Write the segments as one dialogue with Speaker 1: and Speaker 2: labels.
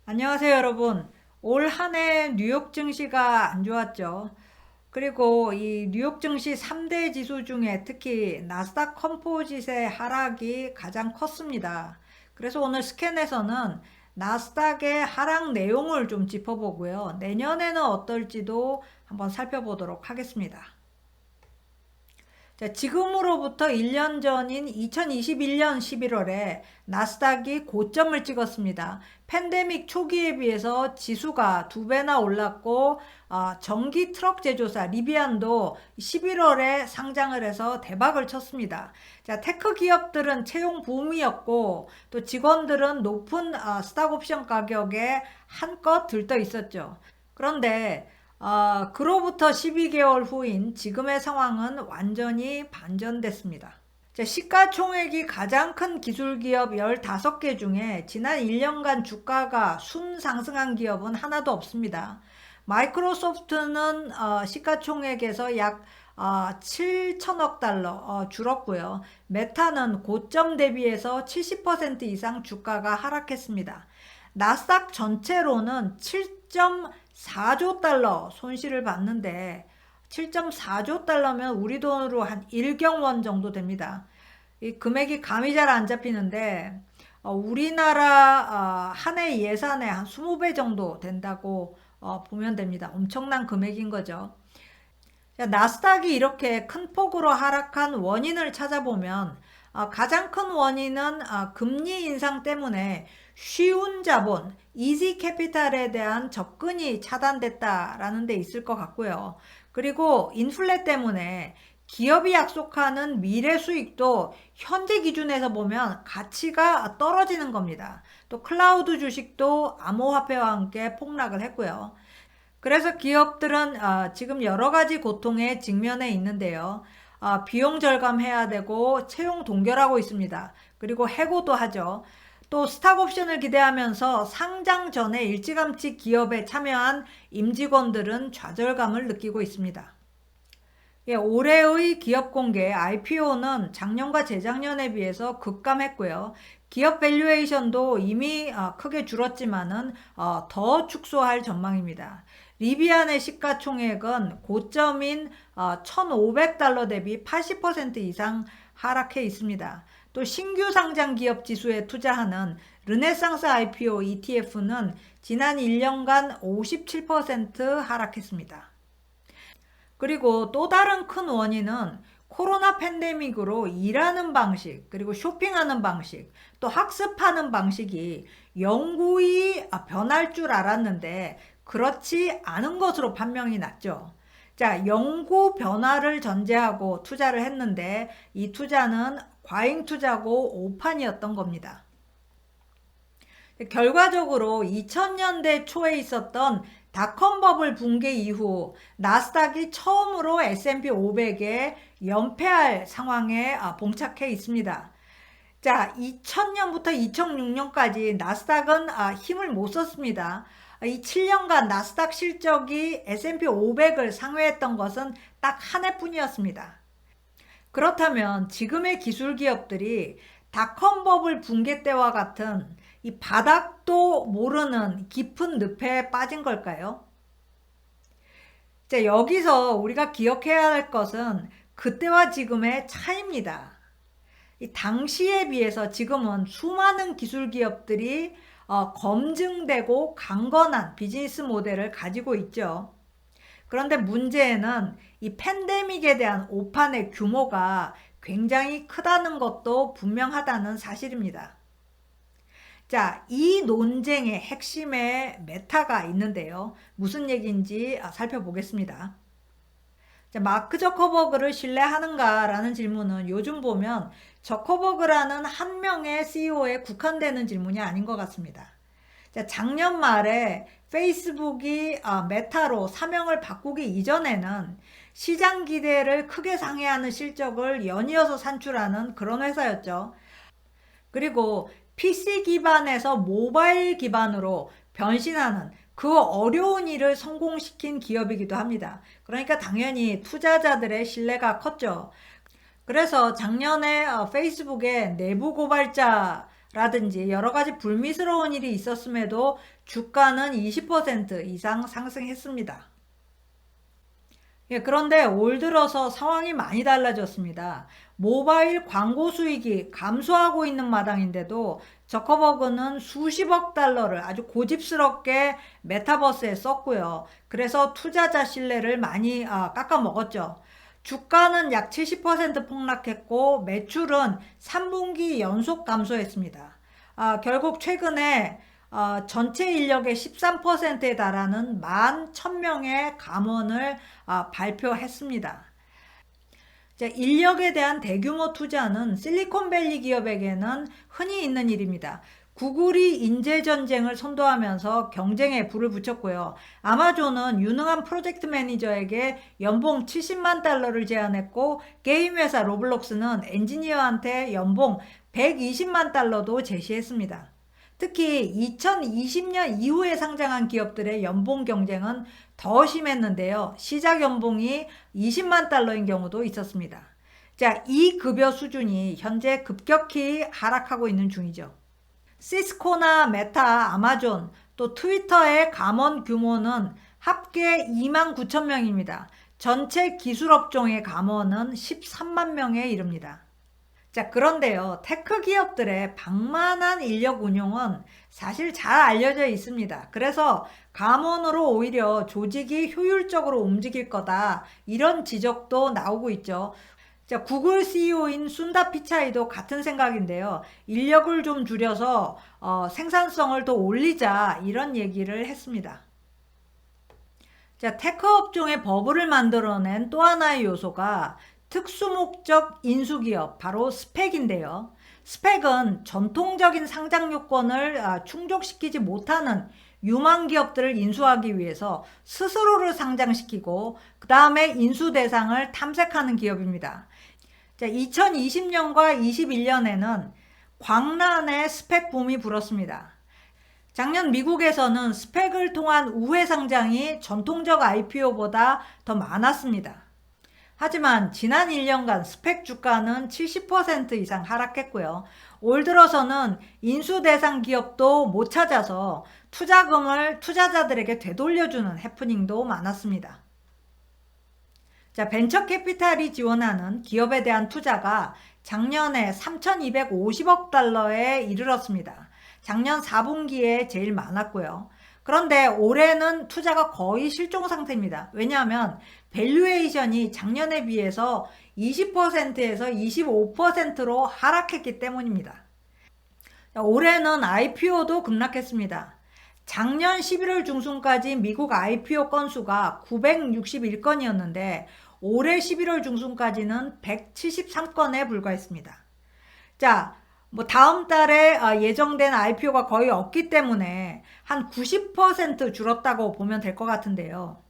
Speaker 1: 안녕하세요, 여러분. 올 한 해 뉴욕 증시가 안 좋았죠. 그리고 이 뉴욕 증시 3대 지수 중에 특히 나스닥 컴포짓의 하락이 가장 컸습니다. 그래서 오늘 스캔에서는 나스닥의 하락 내용을 좀 짚어보고요. 내년에는 어떨지도 한번 살펴보도록 하겠습니다. 자, 지금으로부터 1년 전인 2021년 11월에 나스닥이 고점을 찍었습니다. 팬데믹 초기에 비해서 지수가 2배나 올랐고, 전기 트럭 제조사 리비안도 11월에 상장을 해서 대박을 쳤습니다. 자, 테크 기업들은 채용 붐이었고, 또 직원들은 높은 스탁 옵션 가격에 한껏 들떠 있었죠. 그런데 그로부터 12개월 후인 지금의 상황은 완전히 반전됐습니다. 시가총액이 가장 큰 기술기업 15개 중에 지난 1년간 주가가 순 상승한 기업은 하나도 없습니다. 마이크로소프트는 시가총액에서 약 7천억 달러 줄었고요. 메타는 고점 대비해서 70% 이상 주가가 하락했습니다. 나스닥 전체로는 7.4조 달러 손실을 봤는데 7.4조 달러면 우리 돈으로 한 1경원 정도 됩니다. 이 금액이 감이 잘 안 잡히는데 우리나라 한 해 예산의 한 20배 정도 된다고 보면 됩니다. 엄청난 금액인 거죠. 나스닥이 이렇게 큰 폭으로 하락한 원인을 찾아보면 가장 큰 원인은 금리 인상 때문에 쉬운 자본, 이지 캐피탈에 대한 접근이 차단됐다라는 데 있을 것 같고요. 그리고 인플레 때문에 기업이 약속하는 미래 수익도 현재 기준에서 보면 가치가 떨어지는 겁니다. 또 클라우드 주식도 암호화폐와 함께 폭락을 했고요. 그래서 기업들은 지금 여러 가지 고통에 직면해 있는데요. 비용 절감해야 되고 채용 동결하고 있습니다. 그리고 해고도 하죠. 또 스탁 옵션을 기대하면서 상장 전에 일찌감치 기업에 참여한 임직원들은 좌절감을 느끼고 있습니다. 예, 올해의 기업 공개 IPO는 작년과 재작년에 비해서 급감했고요. 기업 밸류에이션도 이미 크게 줄었지만은 더 축소할 전망입니다. 리비안의 시가총액은 고점인 1,500달러 대비 80% 이상 하락해 있습니다. 또 신규 상장 기업 지수에 투자하는 르네상스 IPO ETF는 지난 1년간 57% 하락했습니다. 그리고 또 다른 큰 원인은 코로나 팬데믹으로 일하는 방식, 그리고 쇼핑하는 방식, 또 학습하는 방식이 영구히 변할 줄 알았는데 그렇지 않은 것으로 판명이 났죠. 자, 영구 변화를 전제하고 투자를 했는데 이 투자는 과잉 투자고 오판이었던 겁니다. 결과적으로 2000년대 초에 있었던 닷컴 버블 붕괴 이후 나스닥이 처음으로 S&P 500에 연패할 상황에 봉착해 있습니다. 자, 2000년부터 2006년까지 나스닥은 힘을 못 썼습니다. 이 7년간 나스닥 실적이 S&P 500을 상회했던 것은 딱 한 해뿐이었습니다. 그렇다면 지금의 기술 기업들이 닷컴 버블 붕괴 때와 같은 이 바닥도 모르는 깊은 늪에 빠진 걸까요? 자, 여기서 우리가 기억해야 할 것은 그때와 지금의 차이입니다. 이 당시에 비해서 지금은 수많은 기술 기업들이 검증되고 강건한 비즈니스 모델을 가지고 있죠. 그런데 문제는 이 팬데믹에 대한 오판의 규모가 굉장히 크다는 것도 분명하다는 사실입니다. 자, 이 논쟁의 핵심에 메타가 있는데요. 무슨 얘기인지 살펴보겠습니다. 자, 마크 저커버그를 신뢰하는가라는 질문은 요즘 보면 저커버그라는 한 명의 CEO에 국한되는 질문이 아닌 것 같습니다. 자, 작년 말에 페이스북이 메타로 사명을 바꾸기 이전에는 시장 기대를 크게 상회하는 실적을 연이어서 산출하는 그런 회사였죠. 그리고 PC 기반에서 모바일 기반으로 변신하는 그 어려운 일을 성공시킨 기업이기도 합니다. 그러니까 당연히 투자자들의 신뢰가 컸죠. 그래서 작년에 페이스북에 내부 고발자라는 라든지 여러 가지 불미스러운 일이 있었음에도 주가는 20% 이상 상승했습니다. 예, 그런데 올 들어서 상황이 많이 달라졌습니다. 모바일 광고 수익이 감소하고 있는 마당인데도 저커버그는 수십억 달러를 아주 고집스럽게 메타버스에 썼고요. 그래서 투자자 신뢰를 많이 깎아 먹었죠. 주가는 약 70% 폭락했고 매출은 3분기 연속 감소했습니다. 결국 최근에 전체 인력의 13%에 달하는 11,000명의 감원을 발표했습니다. 인력에 대한 대규모 투자는 실리콘밸리 기업에게는 흔히 있는 일입니다. 구글이 인재 전쟁을 선도하면서 경쟁에 불을 붙였고요. 아마존은 유능한 프로젝트 매니저에게 연봉 70만 달러를 제안했고, 게임 회사 로블록스는 엔지니어한테 연봉 120만 달러도 제시했습니다. 특히 2020년 이후에 상장한 기업들의 연봉 경쟁은 더 심했는데요. 시작 연봉이 20만 달러인 경우도 있었습니다. 자, 이 급여 수준이 현재 급격히 하락하고 있는 중이죠. 시스코나 메타, 아마존, 또 트위터의 감원 규모는 합계 29,000명입니다. 전체 기술업종의 감원은 13만 명에 이릅니다. 자, 그런데요, 테크 기업들의 방만한 인력 운용은 사실 잘 알려져 있습니다. 그래서 감원으로 오히려 조직이 효율적으로 움직일 거다, 이런 지적도 나오고 있죠. 자, 구글 CEO인 순다 피차이도 같은 생각인데요. 인력을 좀 줄여서 생산성을 더 올리자, 이런 얘기를 했습니다. 자, 테크 업종의 버블을 만들어낸 또 하나의 요소가 특수목적 인수기업, 바로 스펙인데요. 스펙은 전통적인 상장 요건을 충족시키지 못하는 유망 기업들을 인수하기 위해서 스스로를 상장시키고 그 다음에 인수 대상을 탐색하는 기업입니다. 자, 2020년과 21년에는 광란의 스펙 붐이 불었습니다. 작년 미국에서는 스펙을 통한 우회 상장이 전통적 IPO보다 더 많았습니다. 하지만 지난 1년간 스펙 주가는 70% 이상 하락했고요. 올 들어서는 인수 대상 기업도 못 찾아서 투자금을 투자자들에게 되돌려주는 해프닝도 많았습니다. 자, 벤처 캐피탈이 지원하는 기업에 대한 투자가 작년에 3,250억 달러에 이르렀습니다. 작년 4분기에 제일 많았고요. 그런데 올해는 투자가 거의 실종 상태입니다. 왜냐하면 밸류에이션이 작년에 비해서 20%에서 25%로 하락했기 때문입니다. 올해는 IPO도 급락했습니다. 작년 11월 중순까지 미국 IPO 건수가 961건이었는데 올해 11월 중순까지는 173건에 불과했습니다. 자, 다음 달에 예정된 IPO가 거의 없기 때문에 한 90% 줄었다고 보면 될 것 같은데요.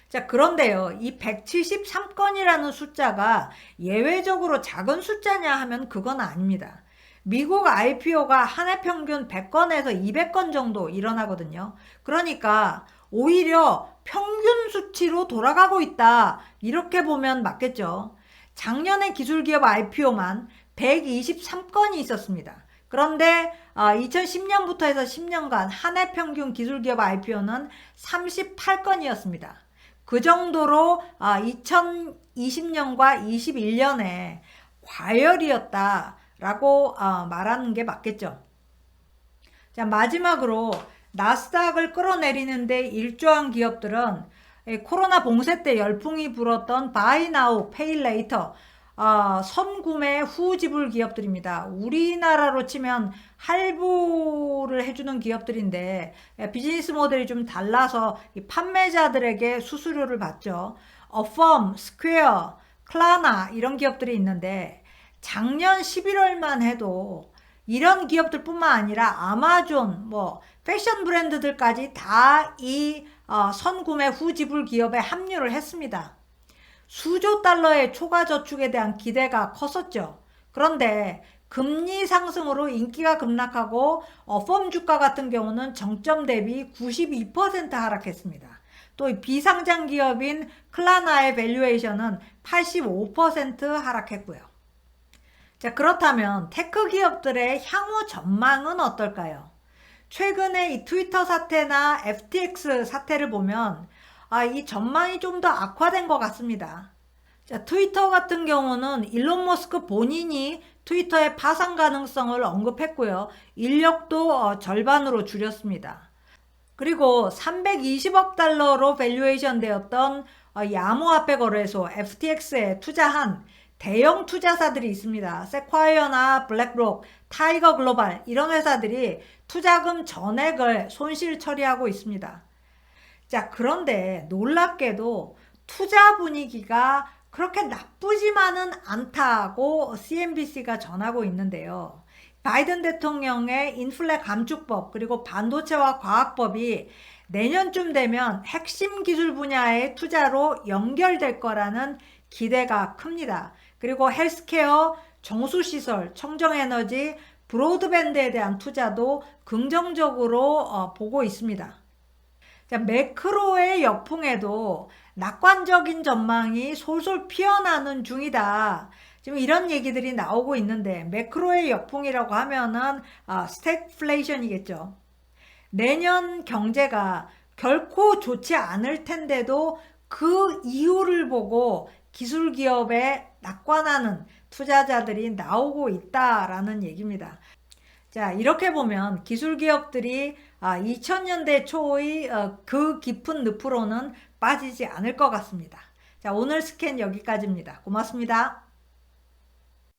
Speaker 1: 자, 그런데요, 이 173건이라는 숫자가 예외적으로 작은 숫자냐 하면 그건 아닙니다. 미국 IPO가 한 해 평균 100건에서 200건 정도 일어나거든요. 그러니까 오히려 평균 수치로 돌아가고 있다, 이렇게 보면 맞겠죠. 작년에 기술기업 IPO만 123건이 있었습니다. 그런데 2010년부터 해서 10년간 한 해 평균 기술기업 IPO는 38건이었습니다. 그 정도로 2020년과 21년에 과열이었다라고 말하는 게 맞겠죠. 자, 마지막으로 나스닥을 끌어내리는데 일조한 기업들은 코로나 봉쇄 때 열풍이 불었던 Buy Now, Pay Later, 선구매 후 지불 기업들입니다. 우리나라로 치면 할부를 해주는 기업들인데 비즈니스 모델이 좀 달라서 판매자들에게 수수료를 받죠. 어펌, 스퀘어, 클라나 이런 기업들이 있는데 작년 11월만 해도 이런 기업들 뿐만 아니라 아마존, 패션 브랜드들까지 다 이 선구매 후 지불 기업에 합류를 했습니다. 수조 달러의 초과 저축에 대한 기대가 컸었죠. 그런데 금리 상승으로 인기가 급락하고 펌 주가 같은 경우는 정점 대비 92% 하락했습니다. 또 비상장 기업인 클라나의 밸류에이션은 85% 하락했고요. 자, 그렇다면 테크 기업들의 향후 전망은 어떨까요? 최근에 이 트위터 사태나 FTX 사태를 보면 이 전망이 좀 더 악화된 것 같습니다. 자, 트위터 같은 경우는 일론 머스크 본인이 트위터의 파산 가능성을 언급했고요. 인력도 절반으로 줄였습니다. 그리고 320억 달러로 밸류에이션 되었던 이 암호화폐 거래소 FTX에 투자한 대형 투자사들이 있습니다. 세콰이어나 블랙록, 타이거 글로벌 이런 회사들이 투자금 전액을 손실 처리하고 있습니다. 자, 그런데 놀랍게도 투자 분위기가 그렇게 나쁘지만은 않다고 CNBC가 전하고 있는데요. 바이든 대통령의 인플레 감축법 그리고 반도체와 과학법이 내년쯤 되면 핵심 기술 분야의 투자로 연결될 거라는 기대가 큽니다. 그리고 헬스케어, 정수시설, 청정에너지, 브로드밴드에 대한 투자도 긍정적으로 보고 있습니다. 자, 매크로의 역풍에도 낙관적인 전망이 솔솔 피어나는 중이다. 지금 이런 얘기들이 나오고 있는데 매크로의 역풍이라고 하면은 스태그플레이션이겠죠. 내년 경제가 결코 좋지 않을 텐데도 그 이유를 보고 기술 기업에 낙관하는 투자자들이 나오고 있다라는 얘기입니다. 자, 이렇게 보면 기술 기업들이 2000년대 초의 그 깊은 늪으로는 빠지지 않을 것 같습니다. 자, 오늘 스캔 여기까지입니다. 고맙습니다.